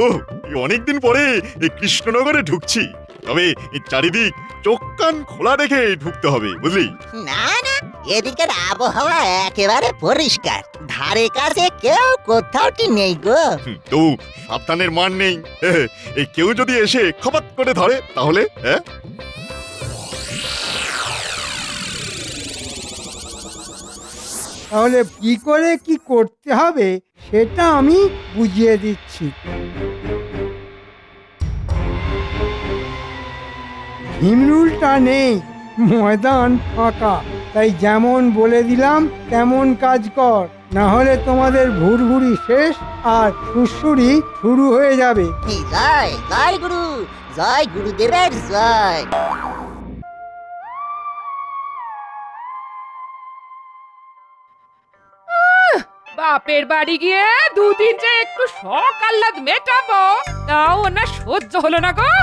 ও অনেকদিন পরে এই কৃষ্ণনগরে ঢুকছি, তবে এই চারিদিক চোখ কান খোলা রেখে ঢুকতে হবে, বুঝলি? না না, এদিকের আবহাওয়া একেবারে পরিষ্কার, ধারে কাছে কেউ কোথাওটি নেই গো। তো সাবধানের মান নেই। এই কেউ যদি এসে খপাত করে ধরে তাহলে তাহলে কি করে কি করতে হবে সেটা আমি বুঝিয়ে দিচ্ছি। হিমরুলটা নেই, ময়দান ফাঁকা, তাই যেমন বলে দিলাম তেমন কাজ কর, না হলে তোমাদের ভুরভুরি শেষ আর সুরসুরি শুরু হয়ে যাবে। জয় জয় গুরু, জয় গুরুদেবের জয়। বাপের বাড়ি গিয়ে দুদিন যে একটু শখ আহ্লাদ মেটাবো, তাও না সহ্য হলো না গো।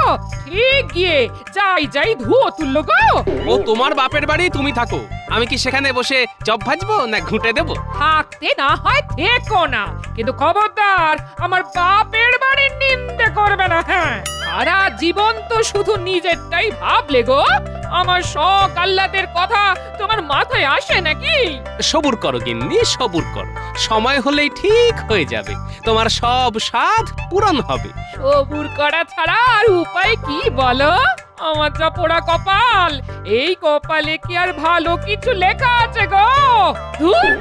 ঠিক গিয়ে যাই যাই ধুয়ো তুললো গো। ও তোমার বাপের বাড়ি, তুমি থাকো। আমি কি সেখানে বসে চপ ভাজবো না ঘুঁটে দেবো? থাকতে না হয় থেকো না, কিন্তু খবরদার আমার বাপের বাড়ির নিন্দে করবে না। হ্যাঁ, সারা জীবন তো শুধু নিজেরটাই ভাবলে গো। আমার শখ আহ্লাদের কথা তোমার মাথায় আসে নাকি? সবুর করো গিন্নি, সবুর করো। সময় হলেই ঠিক হয়ে যাবে, তোমার সব স্বাদ পূরণ হবে। সবুর করা ছাড়া আর উপায় কি বলো? আমার যা পোড়া কপাল, এই কপালে কি আর ভালো কিছু লেখা আছে গো? ধুর!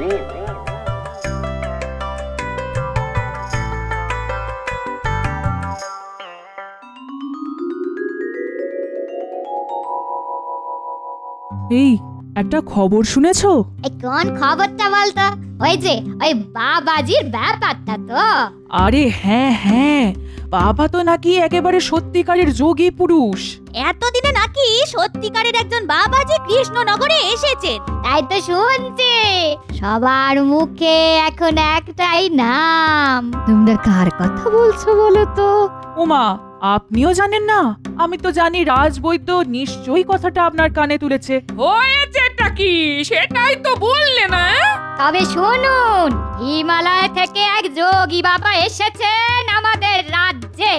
এই একটা খবর শুনেছো? এই কোন খবরটা বলতো? ওই যে ওই বাবাজির ব্যাপারটা তো? আরে হ্যাঁ হ্যাঁ, বাবা তো নাকি একেবারে সত্যিকারের যোগী পুরুষ। এতদিনে নাকি সত্যিকারের একজন বাবাজি কৃষ্ণনগরে এসেছেন, তাই তো শুনছি। সবার মুখে এখন একটাই নাম। তোমরা কার কথা বলছো বলো তো? ওমা, আপনিও জানেন না? আমি তো জানি রাজবৈদ্য নিশ্চয়ই কথাটা আপনার কানে তুলেছে। হয়েছেটা কি সেটাই তো বললে না? তবে শুনুন, হিমালয় থেকে এক যোগী বাবা এসেছেন আমাদের রাজ্যে,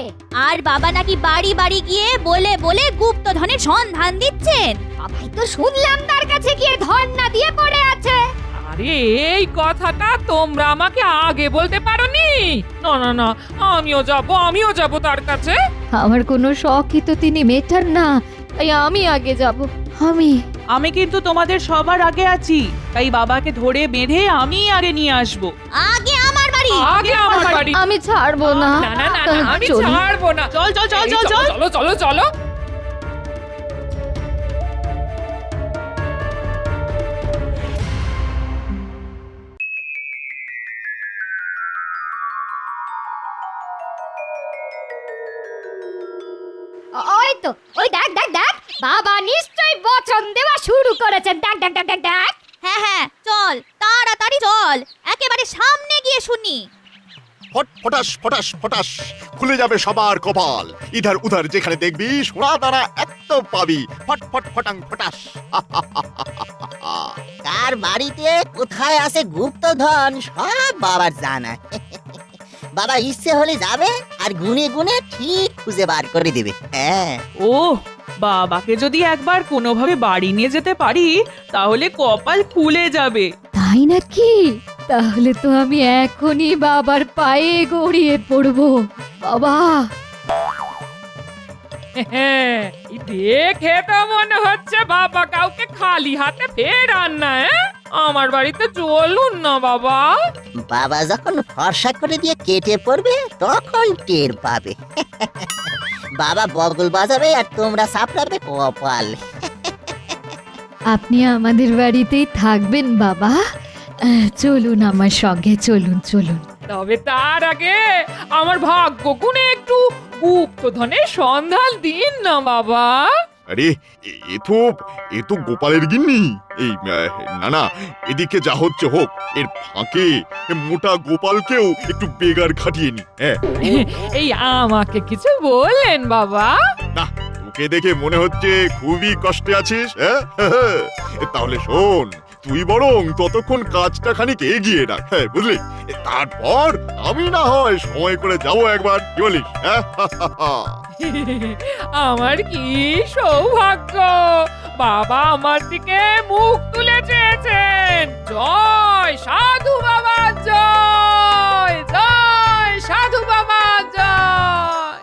আর বাবা নাকি বাড়ি বাড়ি গিয়ে বলে বলে গুপ্তধনের সন্ধান দিচ্ছেন। সবাই তো শুনলাম তার কাছে গিয়ে ধর্ণা দিয়ে পড়ে আছে। আরে এই কথাটা তোমরা আমাকে আগে বলতে পারোনি? না না না, আমিও যাব তার কাছে। আমার কোনো শখই তো তিনি মেটান না, তাই আমি আগে যাব। আমি কিন্তু তোমাদের সবার আগে আছি, তাই বাবাকে ধরে বেঁধে আমি আগে নিয়ে আসবো। আগে আমার বাড়ি, আগে আমার বাড়ি। আমি ছাড়বো না। না না না, আমি চলুন। ছাড়বো না। চল চল চল এই চল চল। চলো চলো চলো। ওই তো, ওই দেখ দেখ দেখ, বাবা নিশ্চয়ই বচন দেওয়া শুরু করেছেন। দেখ দেখ দেখ দেখ দেখ। হ্যাঁ হ্যাঁ, চল তাড়াতাড়ি চল, একেবারে সামনে গিয়ে শুনি। ফট ফটাস ফটাস ফটাস খুলে যাবে সবার কপাল, ইধার উধার যেখানে দেখবি সোনা দানা একদম পাবি। ফট ফট ফটাং ফটাস। কার বাড়িতে কোথায় আছে গুপ্তধন সব বাবার জানা। বাবা ইচ্ছে হলে যাবে আর গুনে গুনে ঠিক খুঁজে বার করে দেবে। হ্যাঁ, ও, বাবাকে যদি একবার কোনোভাবে বাড়ি নিয়ে যেতে পারি তাহলে কপাল খুলে যাবে। তাই নাকি? তাহলে তো আমি এখনই বাবার পায়ে গড়িয়ে পড়বো। বাবা, হ্যাঁ, দেখে তো মনে হচ্ছে বাবা কাউকে খালি হাতে ফেরান না। আমার বাড়িতে চলুন না বাবা। বাবা যখন ফর্সা করে দিয়ে কেটে পড়বে তখন টের পাবে। বাবা বগল বাজাবে আর তোমরা সাপড়াবে কপাল। আপনি আমাদের বাড়িতেই থাকবেন বাবা? চলুন আমার সঙ্গে, চলুন চলুন। তবে তার আগে আমার ভাগ্য গুণে একটু গুপ্তধনের সন্ধান দিন না বাবা। আরে এ তো গোপালের গিন্নি। এই না না, এদিকে যা হচ্ছে হোক, এর ফাঁকে মোটা গোপালকেও একটু বেগার খাটিয়ে নি। হ্যাঁ, এই আমাকে কিছু বললেন বাবা? না তোকে দেখে মনে হচ্ছে খুবই কষ্টে আছিস। হ্যাঁ, তাহলে শোন, তুই বরং ততক্ষণ কাজটা খানিক এগিয়ে রাখ, হ্যাঁ বুঝলি? তারপর আমি না হয় সময় করে যাবো একবার, কি বলিস? হ্যাঁ? আমার কি সৌভাগ্য, বাবা আমার দিকে মুখ তুলে চেয়েছেন। জয় সাধু বাবা, জয় জয় সাধু বাবা, জয়।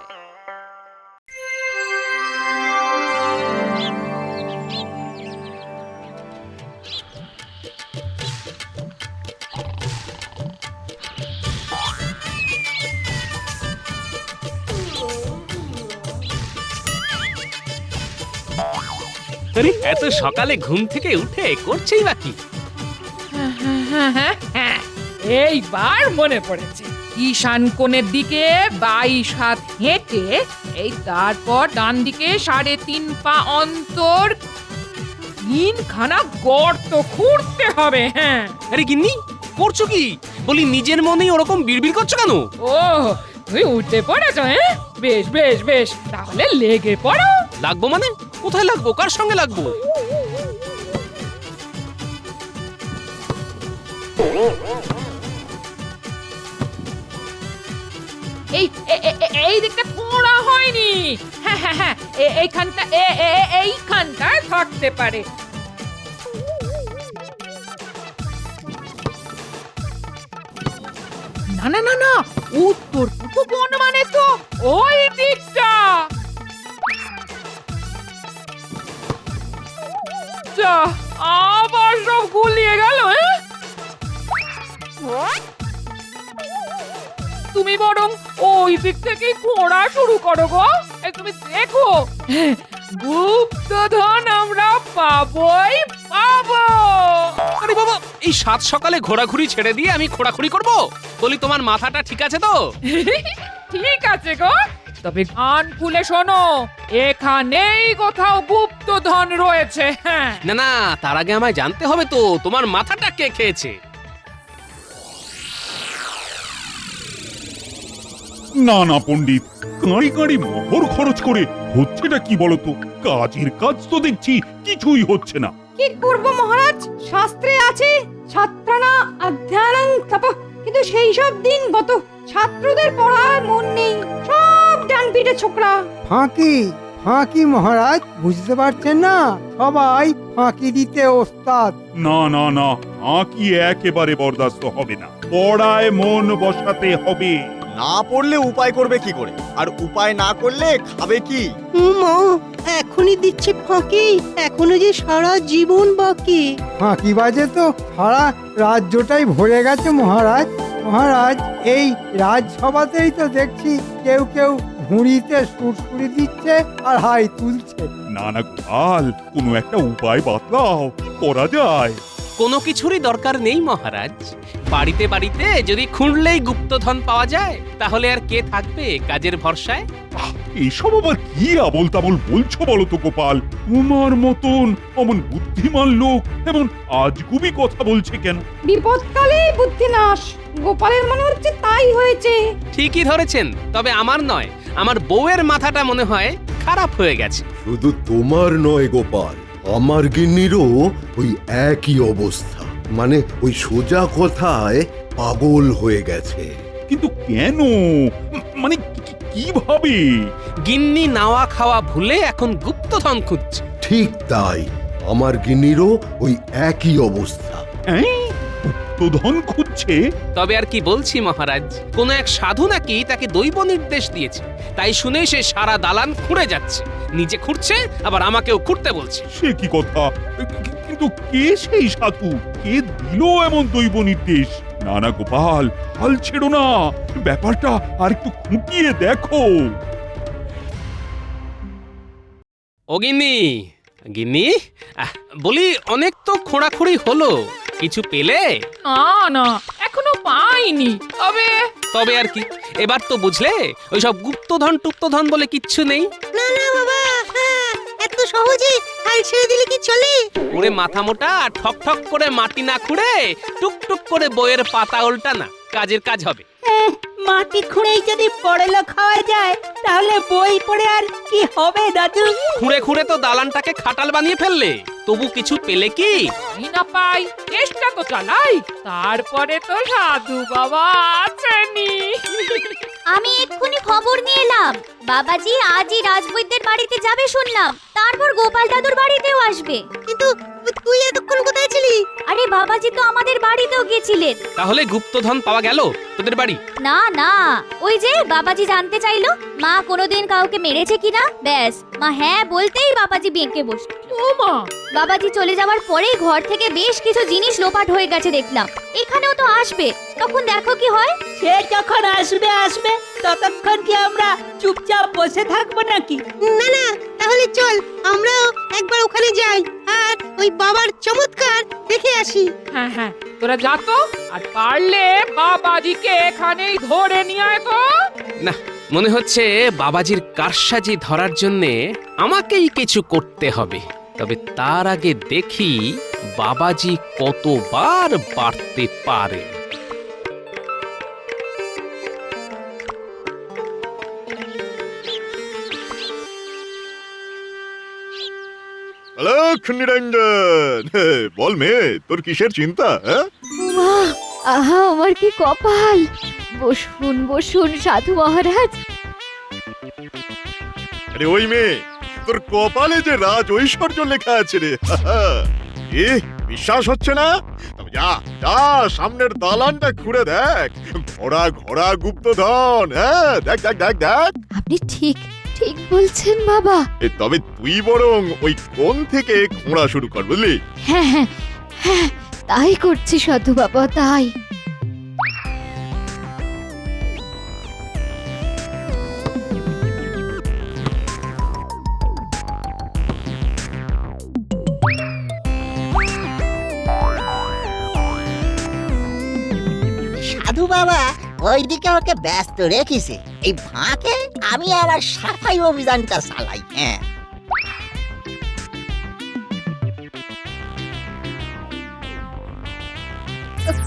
আরে এত সকালে ঘুম থেকে উঠে করছেই বাকি। এইবার মনে পড়েছে, ঈশান কোণের দিকে 22 হাত হেঁটে এই তারপর ডান দিকে 3.5 পা অন্তর 3খানা গর্ত খুঁড়তে হবে। হ্যাঁ, আরে গিন্নি করছো কি? বলি নিজের মনেই ওরকম বিড়বিড় করছো কেন? ও তুই উঠে পড়েছ? হ্যাঁ, বেশ বেশ বেশ, তাহলে লেগে পড়ো। লাগবো মানে? কোথায় লাগবো? কার সঙ্গে লাগবো? এই এই দিকটা খোঁড়া হয়নি। হ্যাঁ হ্যাঁ হ্যাঁ, এইখানটা এইখানটায় থাকতে পারে। না না না না, উত্তর পূর্ব কোণ মানে তো ওই দিকটা। যা, আবার সব গুলিয়ে গেল। তুমি বরং ওই দিক থেকে খোঁড়া শুরু করো গো। তুমি দেখো, গুপ্তধন আমরা পাবোই পাবো। আরে বাবা, এই সাত সকালে ঘোরাঘুরি ছেড়ে দিয়ে আমি খোঁড়াখুড়ি করব? বলি তোমার মাথাটা ঠিক আছে তো? ঠিক আছে গো, তবে কান খুলে শোনো, এখানেই কোথাও গুপ্তধন রয়েছে। হ্যাঁ, না না, তার আগে আমায় জানতে হবে তো তোমার মাথাটা কে খেয়েছে। না না পণ্ডিত, কাঁড়ি কাঁড়ি মোহর খরচ করে হচ্ছেটা কি বলতো? কাজের কাজ তো দেখছি কিছুই হচ্ছে না। কি করব মহারাজ, শাস্ত্রে আছে ছাত্রানা অধ্যয়নং তপঃ, কিন্তু সেই সব দিন গত, ছাত্রদের পড়ার মন নেই, সব ডান পিঠে ছোকরা। ফাঁকি ফাঁকি মহারাজ, বুঝতে পারছেন না? সবাই ফাঁকি দিতে ওস্তাদ। না না না, আঁকি একেবারে বরদাস্ত হবে না। পড়ায় মন বসাতে হবে। না পড়লে উপায় করবে কি করে? আর উপায় না করলে খাবে কি? মা এখনই দিচ্ছে ফাঁকি, এখনো যে সারা জীবন বাকি। ফাঁকি বাজে তো সারা রাজ্যটাই ভরে গেছে মহারাজ। মহারাজ, এই রাজসভাতেই তো দেখছি কেউ কেউ ভুঁড়িতে সুরসুরি দিচ্ছে আর হাই তুলছে। না না গোপাল, কোনো একটা উপায় বাতলাও, করা যায়। কোনো কিছুরই দরকার নেই মহারাজ। বাড়িতে বাড়িতে যদি খুঁড়লেই গুপ্তধন পাওয়া যায়, তাহলে আর কে থাকবে কাজের ভরসায়? এসব আবার কি আবল তাবল বলছো বলো তো গোপাল? তোমার মতন অমন বুদ্ধিমান লোক এমন আজগুবি কথা বলছে কেন? বিপদকালে বুদ্ধিনাশ, গোপালের মনে হচ্ছে তাই হয়েছে। ঠিকই ধরেছেন, তবে আমার নয়, আমার বউয়ের মাথাটা মনে হয় খারাপ হয়ে গেছে। শুধু তোমার নয় গোপাল, আমার গিন্নিরও ওই একই অবস্থা। মানে ওই সোজা কথায় পাগল হয়ে গেছে। কিন্তু কেন? মানে কিভাবে? গিন্নি নাওয়া খাওয়া ভুলে এখন গুপ্তধন খুঁজছে। ঠিক তাই, আমার গিন্নিরও ওই একই অবস্থা। গুপ্তধন খুঁজছে? তবে আর কি বলছি মহারাজ, কোন এক সাধু নাকি তাকে দৈব নির্দেশ দিয়েছে, তাই শুনে সে সারা দালান খুঁড়ে যাচ্ছে, নিজে খুঁড়ছে আবার আমাকেও খুঁড়তে বলছে। সে কি কথা? কিন্তু কে সেই সাধু? কে দিল এমন দৈব নির্দেশ? না না গোপাল, হাল ছেড়ো না, ব্যাপারটা আর একটু খুঁটিয়ে দেখো। ও গিন্নি, গিন্নি, বলি অনেক তো খোঁড়াখুড়ি হলো, কিছু পেলে? না না, এখনো পাইনি। তবে আর কি, এবার তো বুঝলে ওইসব গুপ্তধন টুপ্তধন বলে কিচ্ছু নেই। না না বাবা, এত সহজে হাল ছেড়ে দিলে কি চলে? ওরে মাথা মোটা, ঠক ঠক করে মাটি না খুঁড়ে টুক টুক করে বইয়ের পাতা উল্টা না, কাজের কাজ হবে। মাটি খুঁড়েই যদি বড়লোক হওয়া যায় তাহলে বই পড়ে আর কি হবে দাদু? খুঁড়ে খুঁড়ে তো দালানটাকে খাটাল বানিয়ে ফেললে, তবু কিছু পেলে কি? না পাই, চেষ্টা তো চালাই, তারপরে তো সাধু বাবা আছেনি। আমি এক্ষুনি খবর নিয়ে এলাম, বাবাজি আজই রাজবৈদ্যের বাড়িতে যাবে শুনলাম, তারপর গোপাল দাদুর বাড়িতেও আসবে। কিন্তু তুই এতক্ষণ কোথায় ছিলি? আরে বাবাজি তো আমাদের বাড়িতেও গেছিলেন। তাহলে গুপ্তধন পাওয়া গেল তোদের বাড়ি? না না, ওই যে বাবাজি জানতে চাইলো মা কোনোদিন কাউকে মেরেছে কিনা, ব্যাস মা হ্যাঁ বলতেই বাবাজি বেঁকে বসল। ও মা, বাবাজি চলে যাওয়ার পরেই ঘর থেকে বেশ কিছু জিনিস লোপাট হয়ে গেছে দেখলাম। এখানেও তো আসবে, তখন দেখো কি হয়। সে যখন আসবে আসবে, ততক্ষণ কি আমরা চুপচাপ বসে থাকবো নাকি? না না, তাহলে চল আমরাও একবার ওখানে যাই আর ওই বাবার চমৎকার দেখে আসি। হ্যাঁ হ্যাঁ, তোরা যা তো, আর পারলে বাবাজিকে এখানেই ধরে নিয়ে আয় তো। না, মনে হচ্ছে বাবাজির কারসাজি ধরার জন্যে আমাকেই কিছু করতে হবে। তবে তার আগে দেখি বাবাজি কতবার বাড়তে পারে। অলক নিরঞ্জন, বল মেয়ে, তোর কিসের চিন্তা? মা, আহা আমার কি কপাল! বসুন বসুন সাধু মহারাজ। আরে ওই মেয়ে, তোর কপালে যে রাজ ঐশ্বর্য লেখা আছে রে। এ বিশ্বাস হচ্ছে না? তবে যা যা, সামনের দালানটা ঘুরে দেখ, ঘোড়া ঘোড়া গুপ্তধন। হ্যাঁ, দেখ দেখ দেখ দেখ। আপনি ঠিক ঠিক বলছেন বাবা। তবে তুই বরং ওই কোণ থেকে খোঁড়া শুরু কর, বুঝলি? হ্যাঁ হ্যাঁ হ্যাঁ, তাই করছি সাধু বাবা, তাই। সাধু বাবা ওইদিকে ওকে ব্যস্ত রেখেছে, এই ফাঁকে আমি আমার সাফাই অভিযানটা চালাই। হ্যাঁ,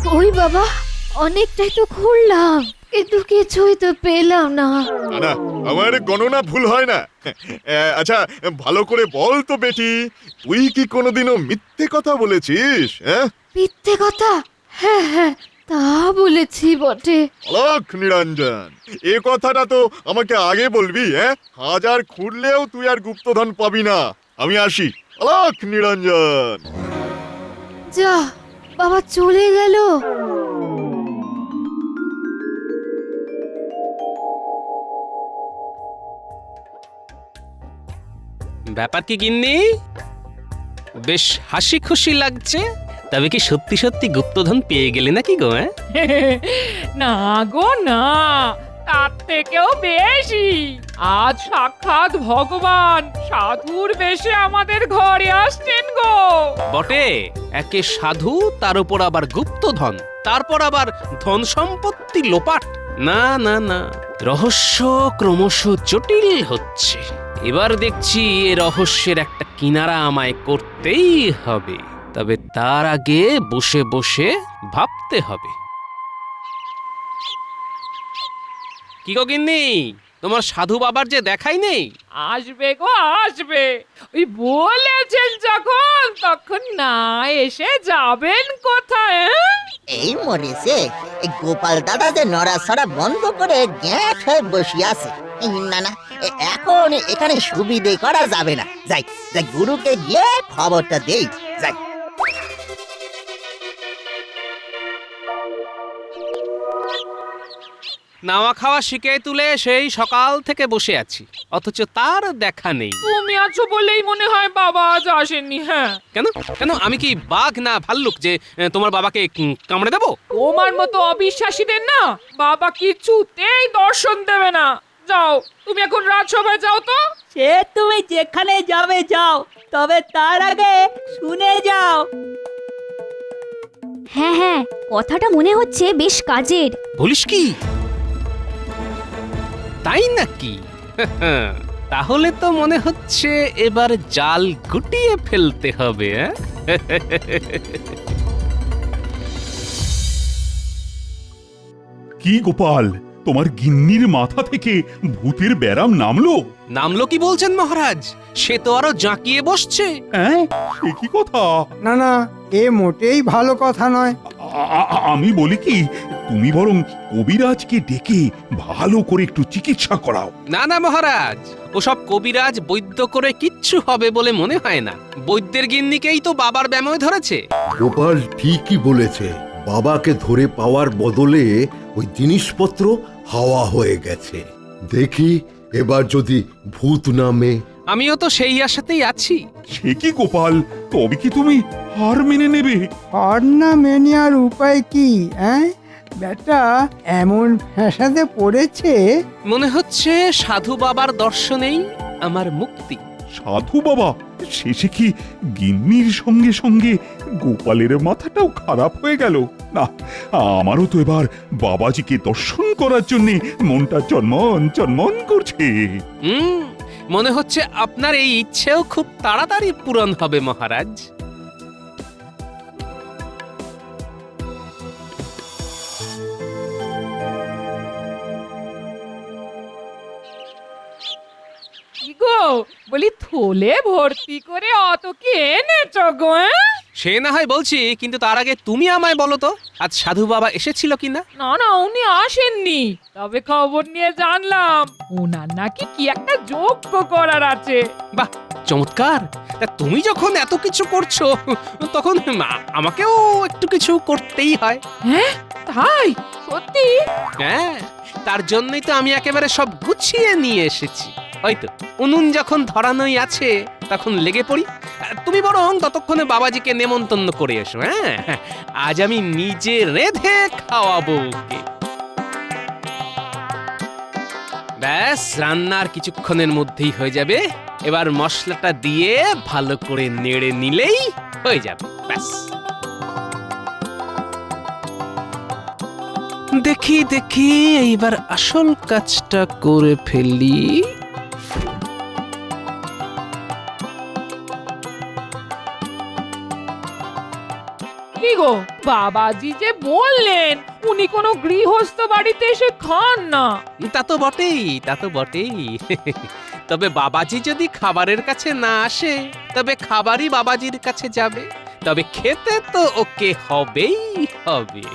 কই বাবা, অনেকটাই তো ঘুরলাম, কিন্তু কিছুই তো পেলাম না। না না, আমার গণনা ভুল হয় না। আচ্ছা, ভালো করে বল তো বেটি, তুই কি কোনোদিনও মিথ্যে কথা বলেছিস? হ্যাঁ, মিথ্যে কথা? হ্যাঁ হ্যাঁ, তা বলেছি বটে। অলক নিরঞ্জন, এ কথাটা তো আমাকে আগে বলবি। হ্যাঁ, হাজার খুঁড়লেও তুই আর গুপ্তধন পাবি না। আমি আসি, অলক নিরঞ্জন। যা, বাবা চলে গেল। ব্যাপার কি গিন্নি? বেশ হাসি খুশি লাগছে। তবে কি সত্যি সত্যি গুপ্তধন পেয়ে গেলে নাকি গো? না গো না, তার থেকেও বেশি। আজ সাক্ষাৎ ভগবান সাধুর বেশে আমাদের ঘরে আসছেন গো। বটে, একে সাধু, তার উপর আবার গুপ্তধন, তারপর আবার ধন সম্পত্তি লোপাট। না না না, রহস্য ক্রমশ জটিল হচ্ছে। এবার দেখছি এ রহস্যের একটা কিনারা আমায় করতেই হবে। তবে তার আগে বসে বসে ভাবতে হবে। কি গো গিন্নি, তোমার সাধু বাবার যে দেখাই নেই? আসবে গো আসবে, ওই বলেছেন যখন তখন না এসে যাবেন কোথায়? এই মরেছে, এই গোপাল দাদা যে নড়াচড়া বন্ধ করে গ্যাস হয়ে বসে আছে। না না, এখন এখানে সুবিধে করা যাবে না। যাই যাই, গুরুকে গিয়ে খবরটা দেই। যাই। নাওয়া খাওয়া শিখে তুলে সেই সকাল থেকে বসে আছি, অথচ তার দেখা নেই। তুমি আছো বলেই মনে হয় বাবা আজ আসেননি। হ্যাঁ, কেন কেন, আমি কি বাঘ না ভাল্লুক যে তোমার বাবাকে কামড়ে দেবো? তোমার মতো অবিশ্বাসীদের না বাবা কিছুতেই দর্শন দেবে না। যাও, তুমি এখন রাজসভায় যাও তো। সে তুমি যেখানে যাবে যাও, তবে তার আগে শুনে যাও। হ্যাঁ হ্যাঁ, কথাটা মনে হচ্ছে বেশ কাজের। বলিস কি? তাই নাকি? তাহলে তো মনে হচ্ছে এবার জাল গুটিয়ে ফেলতে হবে। কি গোপাল, তোমার গিন্নির মাথা থেকে ভূতের ব্যারাম নামলো? নামলো কি বলছেন মহারাজ? সে তো আরো জাঁকিয়ে বসছে। হ্যাঁ, সে কি কথা? না না, এ মোটেই ভালো কথা নয়। আমি বলি কি, তুমি বরং কবিরাজকে ডেকে ভালো করে একটু চিকিৎসা করাও। না না মহারাজ, ওসব কবিরাজ বৈদ্য করে কিচ্ছু হবে বলে মনে হয় না। বৈদ্যের গিন্নিকেই তো বাবার ব্যামোয় ধরেছে। গোপাল ঠিকই বলেছে, বাবাকে ধরে পাওয়ার বদলে ওই জিনিসপত্র হাওয়া হয়ে গেছে। দেখি এবার যদি ভূত নামে। আমিও তো সেই আশাতেই আছি। সে কি গোপাল, তবে কি তুমি হার মেনে নেবে? আর না মেনে আর উপায় কি? বেটা এমন ফ্যাসাদে পড়েছে, মনে হচ্ছে সাধু বাবার দর্শনেই আমার মুক্তি। সাধু বাবা? শেষে কি গিন্নির সঙ্গে সঙ্গে গোপালের মাথাটাও খারাপ হয়ে গেল? না, আমারও তো এবার বাবাজিকে দর্শন করার জন্য মনটা চনমন চনমন করছে। মনে হচ্ছে আপনার এই ইচ্ছেও খুব তাড়াতাড়ি পূরণ হবে মহারাজ। কি গো, বলি থলে ভর্তি করে অত কি এনেছো গো? সে না হয় বলছি, কিন্তু তার আগে তুমি আমায় বলো তো, আজ সাধু বাবা এসেছিল কিনা? না না, উনি আসেননি, তবে খবর নিয়ে জানলাম ওনার নাকি কি একটা যজ্ঞ করার আছে। বাহ, চমৎকার! তা তুমি যখন এত কিছু করছো, তখন আমাকেও একটু কিছু করতেই হয়। হ্যাঁ তাই? সত্যি? হ্যাঁ, তার জন্যই তো আমি একেবারে সব গুছিয়ে নিয়ে এসেছি। হয়তো উনুন যখন ধরানোই আছে, তখন লেগে পড়ি। তুমি বরং ততক্ষণে বাবাজিকে নেমন্তন্ন করে এসো। হ্যাঁ, আজ আমি নিজে রেঁধে খাওয়াবো ওকে। ব্যাস, রান্নার কিছুক্ষণের মধ্যেই হয়ে যাবে। এবার মশলাটা দিয়ে ভালো করে নেড়ে নিলেই হয়ে যাবে। ব্যাস, দেখি দেখি এইবার আসল কাজটা করে ফেলি। কি গো, বাবাজি যে বললেন উনি কোনো গৃহস্থ বাড়িতে এসে খান না। তা তো বটেই, তা তো বটেই। তবে বাবাজি যদি খাবারের কাছে না আসে, তবে খাবারই বাবাজির কাছে যাবে। তবে খেতে তো ওকে হবেই হবে।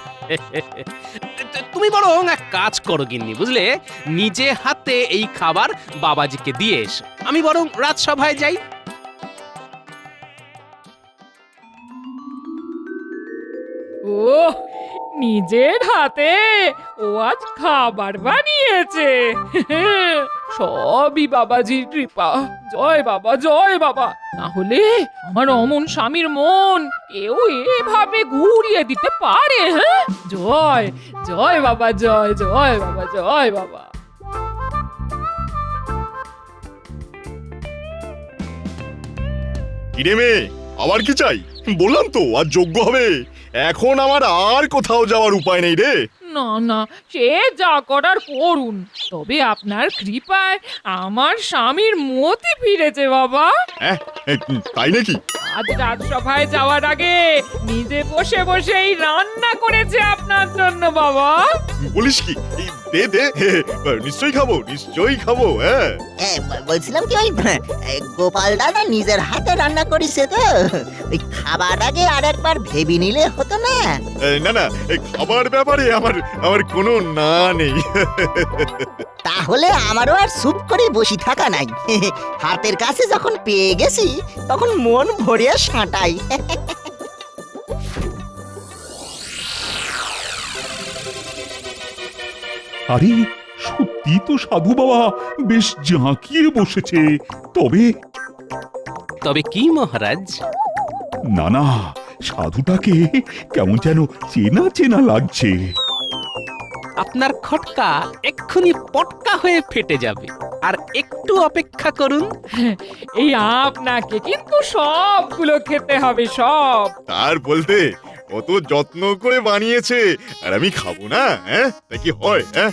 তুমি বরং এক কাজ করো গিন্নি, বুঝলে, নিজে হাতে এই খাবার বাবাজিকে দিয়ে এসো। আমি বরং রাজসভায় যাই। ও, নিজের হাতে ও আজ খাবার বানিয়েছে। সবই বাবাজির কৃপা। জয় বাবা, জয় বাবা। না হলে আমার অমন স্বামীর মন কেউ এভাবে ঘুরিয়ে দিতে পারে? হ্যাঁ, জয় জয় বাবা, জয় জয় বাবা, জয় বাবা। কিরে মেয়ে, আবার কি চাই? বললাম তো আজ যজ্ঞ হবে। এখন আমার আর কোথাও যাওয়ার উপায় নেই রে। না না, সে যা করার করুন, তবে আপনার কৃপায় আমার স্বামীর মতি ফিরেছে বাবা। হ্যাঁ, তাই নাকি? আজ রাজসভায় যাওয়ার আগে নিজে বসে বসেই রান্না করেছে আপনার জন্য বাবা। বলিস কি? দে দে, নিশ্চয়ই খাবো, নিশ্চয়ই খাবো। হ্যাঁ, বলছিলাম কি, ওই গোপাল দাদা নিজের হাতে রান্না করিছে তো, ওই খাবার আগে আর একবার ভেবে নিলে হতো না? না না, খাবার ব্যাপারে আমার কোনো না নেই। তাহলে আমারও আর চুপ করে বসে থাকা নাই। হাতের কাছে যখন পেয়ে গেছি, তখন মন ভরে সাঁটাই। আরে সত্যি তো সাধু বাবা বেশ জাঁকিয়ে বসেছে। তবে তবে কি মহারাজ? না না, সাধুটাকে কেমন যেন চেনা চেনা লাগছে। আপনার খটকা এক্ষুনি পটকা হয়ে ফেটে যাবে। আর একটু অপেক্ষা করুন। এই আপনাকে কিন্তু সবগুলো খেতে হবে, সব। তার বলতে কত যত্ন করে বানিয়েছে, আর আমি খাবো না? হ্যাঁ, তা কি হয়? হ্যাঁ,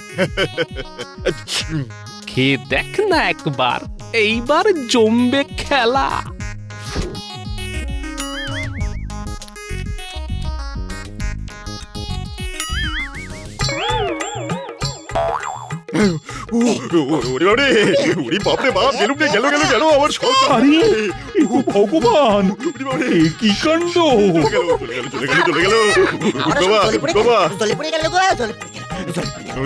খেয়ে দেখ না একবার, এইবার জমবে খেলা। ওরে বাবারে, ওরে বাপরে বাপ, গেলুম রে, গেল গেল গেল আমার সব আরে এ তো ভগবান, এ কি কাণ্ড! চলে গেল বাবা বাবা। জলে পড়ে গেল গো, জলে পড়ে গেল, জলে পড়ে গেল।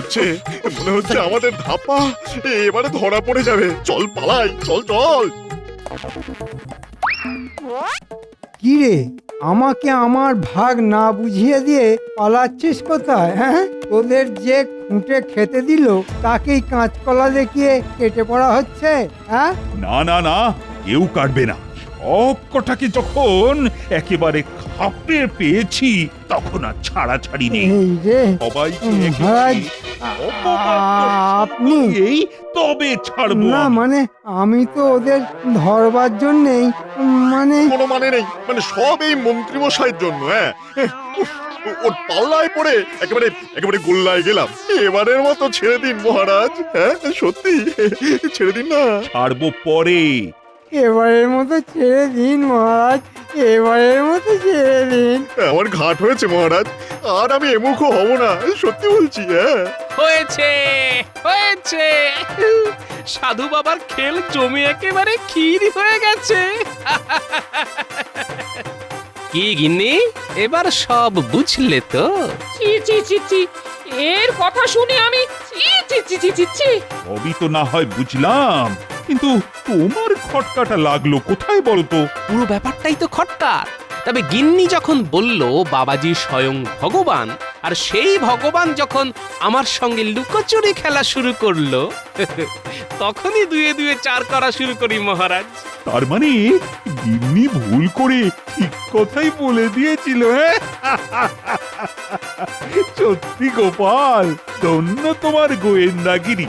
মনে হচ্ছে আমাদের ধাপা এবারে ধরা পড়ে যাবে। চল পালাই, চল চল। কি রে, আমাকে আমার ভাগ না বুঝিয়ে দিয়ে পালাচ্ছিস কোথায়? হ্যাঁ, তোদের যে খুঁটে খেতে দিল তাকেই কাঁচকলা দেখিয়ে কেটে পড়া হচ্ছে। হ্যাঁ, না না না, কেউ কাটবে না। সব কটাকে যখন একেবারে খাপে পেয়েছি তখন আর ছাড়াছাড়ি নেই। এই রে সবাইকে মহারাজ, আপনি এই তবে ছাড়বো না, আমি। মানে আমি তো ওদের ধরবার জন্যেই মানে কোনো মানে নেই, মানে সব এই মন্ত্রী মশাইয়ের জন্য। হ্যাঁ, উফ, ওর পাল্লায় পড়ে একেবারে একেবারে গোল্লায় গেলাম। এবারের মতো ছেড়ে দিন মহারাজ। হ্যাঁ সত্যি ছেড়ে দিন না। ছাড়বো পরে। এবারের মতো ছেড়ে দিন মহারাজ, এবারের মতো ছেড়ে দিন। আমার ঘাট হয়েছে মহারাজ, আর আমি এমুখো হব না, সত্যি বলছি। হ্যাঁ হয়েছে হয়েছে, সাধু বাবার খেল জমে একেবারে ক্ষীর হয়ে গেছে। কি গিন্নি, এবার সব বুঝলে তো? ছি ছি ছি ছি, এর কথা শুনে আমি ছি ছি ছি ছি ছি ছি। সবই তো না হয় বুঝলাম, কিন্তু তোমার খটকাটা লাগলো কোথায় বলতো? পুরো ব্যাপারটাই তো খটকার। তবে গিন্নি যখন বলল বাবাজি স্বয়ং ভগবান, আর সেই ভগবান যখন আমার সঙ্গে লুকোচুরি খেলা শুরু করলো, তখনই দুয়ে দুয়ে চার করা শুরু করি মহারাজ। তার মানে গিন্নি ভুল করে ঠিক কথাই বলে দিয়েছিল। হ্যাঁ, সত্যি গোপাল, ধন্য তোমার গোয়েন্দাগিরি।